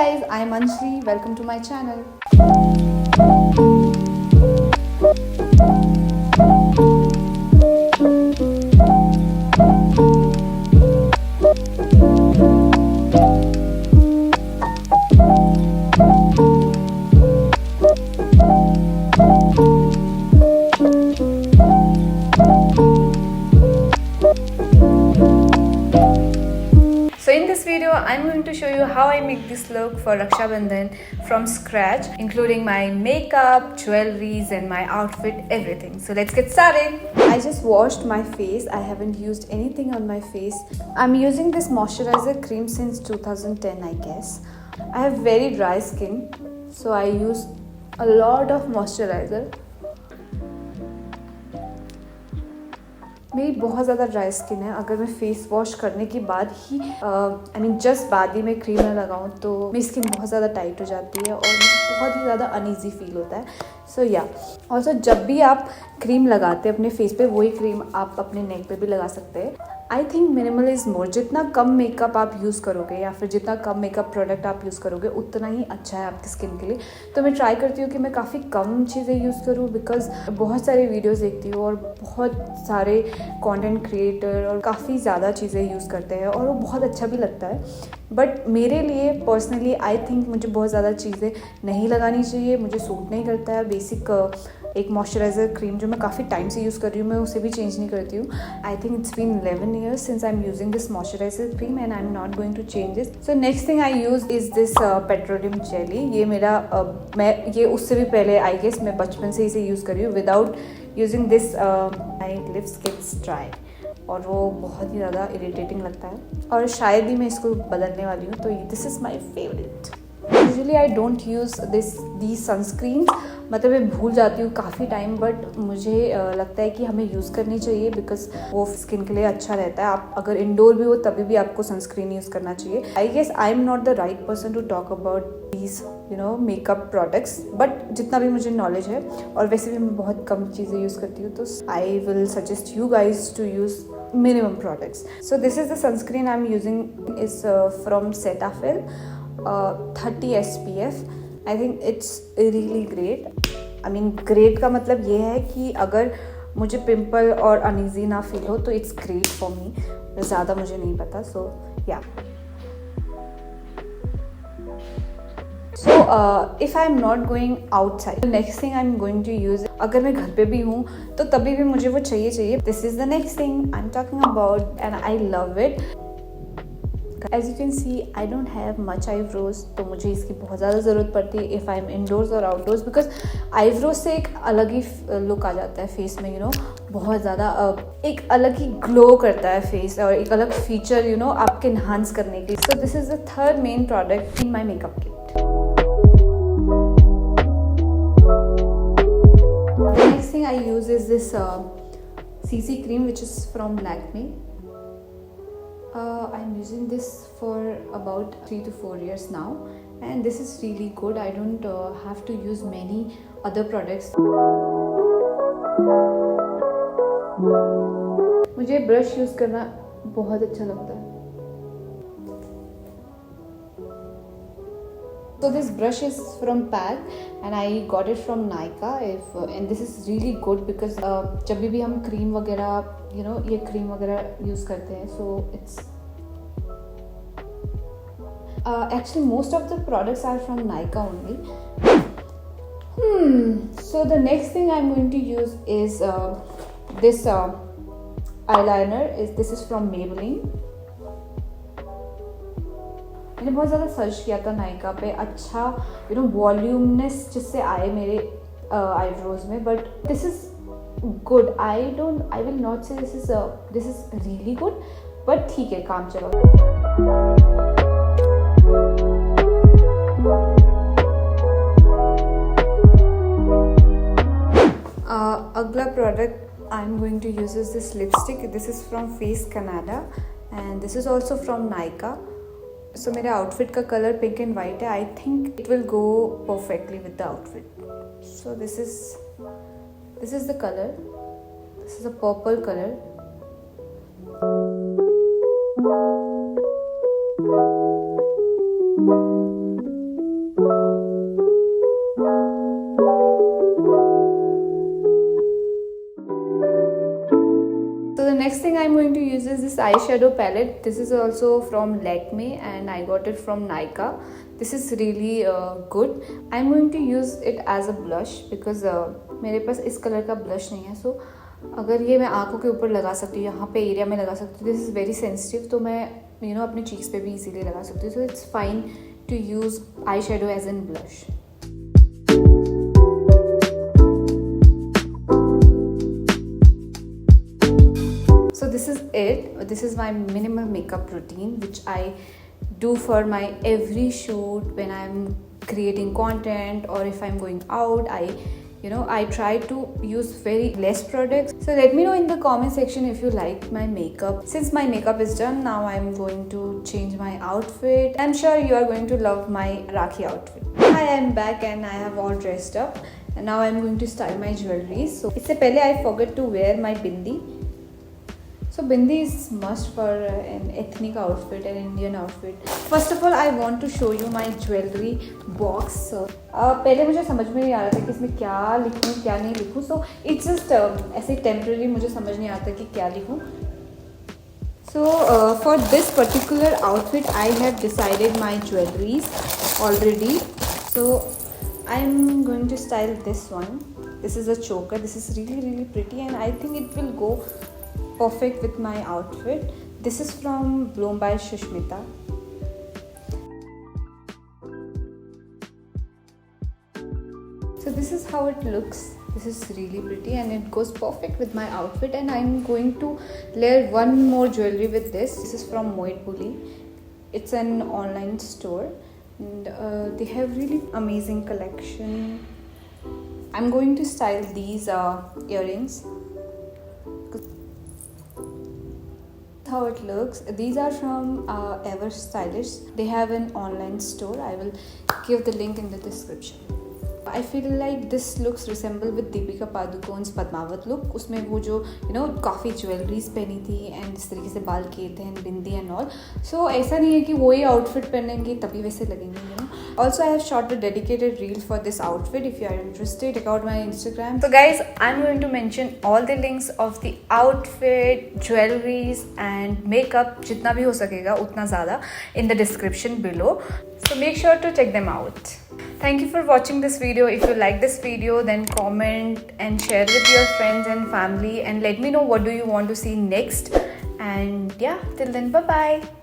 guys, I am Anjali. Welcome to my channel. So in this video, I'm going to show you how I make this look for Raksha Bandhan from scratch, including my makeup, jewelries and my outfit, everything. So let's get started. I just washed my face. I haven't used anything on my face. I'm using this moisturizer cream since 2010, I guess. I have very dry skin, so I use a lot of moisturizer. मेरी बहुत ज़्यादा dry skin है. अगर मैं face wash करने के बाद ही just बाद ही मैं क्रीम ना लगाऊँ तो मेरी स्किन बहुत ज़्यादा टाइट हो जाती है और मुझे बहुत ही ज़्यादा अनईजी फील होता है. सो या ऑल्सो जब भी आप क्रीम लगाते हैं अपने फेस पे, वही क्रीम आप अपने नेक पे भी लगा सकते हैं. I think minimal is more. जितना कम मेकअप आप यूज़ करोगे या फिर जितना कम मेकअप प्रोडक्ट आप यूज़ करोगे उतना ही अच्छा है आपकी स्किन के लिए. तो मैं ट्राई करती हूँ कि मैं काफ़ी कम चीज़ें यूज़ करूँ, बिकॉज बहुत सारे वीडियोज़ देखती हूँ और बहुत सारे कंटेंट क्रिएटर और काफ़ी ज़्यादा चीज़ें यूज़ करते हैं और वो बहुत अच्छा भी लगता है. बट मेरे लिए पर्सनली आई थिंक मुझे बहुत ज़्यादा चीज़ें नहीं लगानी चाहिए. मुझे सूट नहीं करता है. बेसिक एक मॉइस्चराइज़र क्रीम जो मैं काफ़ी टाइम से यूज़ कर रही हूँ, मैं उसे भी चेंज नहीं करती हूँ. I think it's been 11 years since I'm using this moisturizer cream and I'm not going to change it. So next thing I use is this petroleum jelly. ये मेरा मैं ये उससे भी पहले आई गेस मैं बचपन से इसे यूज़ कर रही हूँ. Without using this my lips gets dry और वो बहुत ही ज़्यादा इरिटेटिंग लगता है और शायद ही मैं इसको बदलने वाली हूँ. तो this is my favourite. Usually I don't use the sunscreen. मतलब मैं भूल जाती हूँ काफ़ी टाइम, बट मुझे लगता है कि हमें यूज़ करनी चाहिए बिकॉज वो स्किन के लिए अच्छा रहता है. आप अगर इंडोर भी हो तभी भी आपको सनस्क्रीन यूज़ करना चाहिए. I guess I am not the right person to talk about these makeup products, but जितना भी मुझे नॉलेज है और वैसे भी मैं बहुत कम चीज़ें यूज़ करती हूँ, तो I will suggest you guys to use minimum products. So this is the sunscreen I'm using. Is from Cetaphil, 30 SPF. I think it's really great. Great का मतलब ये है कि अगर मुझे पिंपल और अनईजी ना फील हो तो इट्स ग्रेट फॉर मी. ज़्यादा मुझे नहीं पता. सो या So if I am not going outside, the next thing I am going to use, अगर मैं घर पे भी हूँ तो तभी भी मुझे वो चाहिए. This is the next thing I'm talking about and I love it. As you can see, I don't have much eyebrows, तो मुझे इसकी बहुत ज़्यादा ज़रूरत पड़ती है if I am indoors or outdoors, because eyebrows से एक अलग ही लुक आ जाता है फेस में. बहुत ज़्यादा एक अलग ही ग्लो करता है फेस और एक अलग फीचर आपके इन्हांस करने के लिए. So this is the third main product in my makeup kit. The next thing I use is this CC cream, which is from Lakme. I'm using this for about 3 to 4 years now, and this is really good. I don't have to use many other products. मुझे brush use करना बहुत अच्छा लगता है. So this brush is from PAC and I got it from Nykaa. And this is really good because जब भी हम cream वगैरह ये क्रीम वगैरह यूज़ करते हैं, so it's actually most of the products are from Nykaa only. So the next thing I'm going to use is this eyeliner. This is from Maybelline. मैंने बहुत ज़्यादा सर्च किया था नायका पे अच्छा वॉल्यूमनेस जिससे आए मेरे आईब्रोज में, but this is good. I will not say this is really good, but ठीक है, काम चलाओ. अगला product I am going to use is this lipstick. This is from Faces Canada and this is also from Nykaa. सो मेरे outfit का colour pink and white है. I think it will go perfectly with the outfit. So this is the colour. This is a purple colour. is this eyeshadow palette. This is also from Lakme and I got it from Nykaa. This is really good. I'm going to use it as a blush because मेरे पास इस colour का blush नहीं है. सो अगर ये मैं आंखों के ऊपर लगा सकती हूँ, यहाँ पे एरिया में लगा सकती हूँ. दिस इज़ वेरी सेंसिटिव, तो मैं अपने चीक्स पे भी इजीली लगा सकती हूँ. So it's fine to use eyeshadow as an blush. So this is it. This is my minimal makeup routine which I do for my every shoot, when I'm creating content or if I'm going out. I try to use very less products. So let me know in the comment section if you like my makeup. Since my makeup is done, now I'm going to change my outfit. I'm sure you are going to love my Rakhi outfit. Hi, I'm back and I have all dressed up and now I'm going to style my jewelry. So इससे पहले I forgot to wear my bindi. So bindi is must for an ethnic outfit, an Indian outfit. First of all, I want to show you my jewelry box. पहले मुझे समझ में नहीं आ रहा था कि इसमें क्या लिखूँ क्या नहीं लिखूँ. So it's just ऐसे टेम्पररी मुझे समझ नहीं आता कि क्या लिखूँ. So for this particular outfit, I have decided my jewelries already. So I'm going to style this one. This is a choker. This is really pretty and I think it will go perfect with my outfit. This is from Bloom by Shushmita. So this is how it looks. This is really pretty and it goes perfect with my outfit, and I'm going to layer one more jewelry with this. This is from Mohit Buli. It's an online store and they have really amazing collection. I'm going to style these earrings. How it looks. These are from Ever Stylish. They have an online store. I will give the link in the description. I feel like this looks resemble with Deepika Padukone's Padmavat look. उसमें वो जो काफ़ी jewelleries पहनी थी and इस तरीके से बाल किए थे एंड बिंदी एंड ऑल. सो ऐसा नहीं है कि वही आउटफिट पहनेंगे तभी वैसे लगेंगे. Also, I have shot a dedicated reel for this outfit. If you are interested, check out my Instagram. So guys, I'm going to mention all the links of the outfit, jewelries and makeup, जितना भी हो सकेगा उतना ज़्यादा, in the description below. So make sure to check them out. Thank you for watching this video. If you like this video, then comment and share with your friends and family and let me know what do you want to see next. And yeah, till then, bye bye.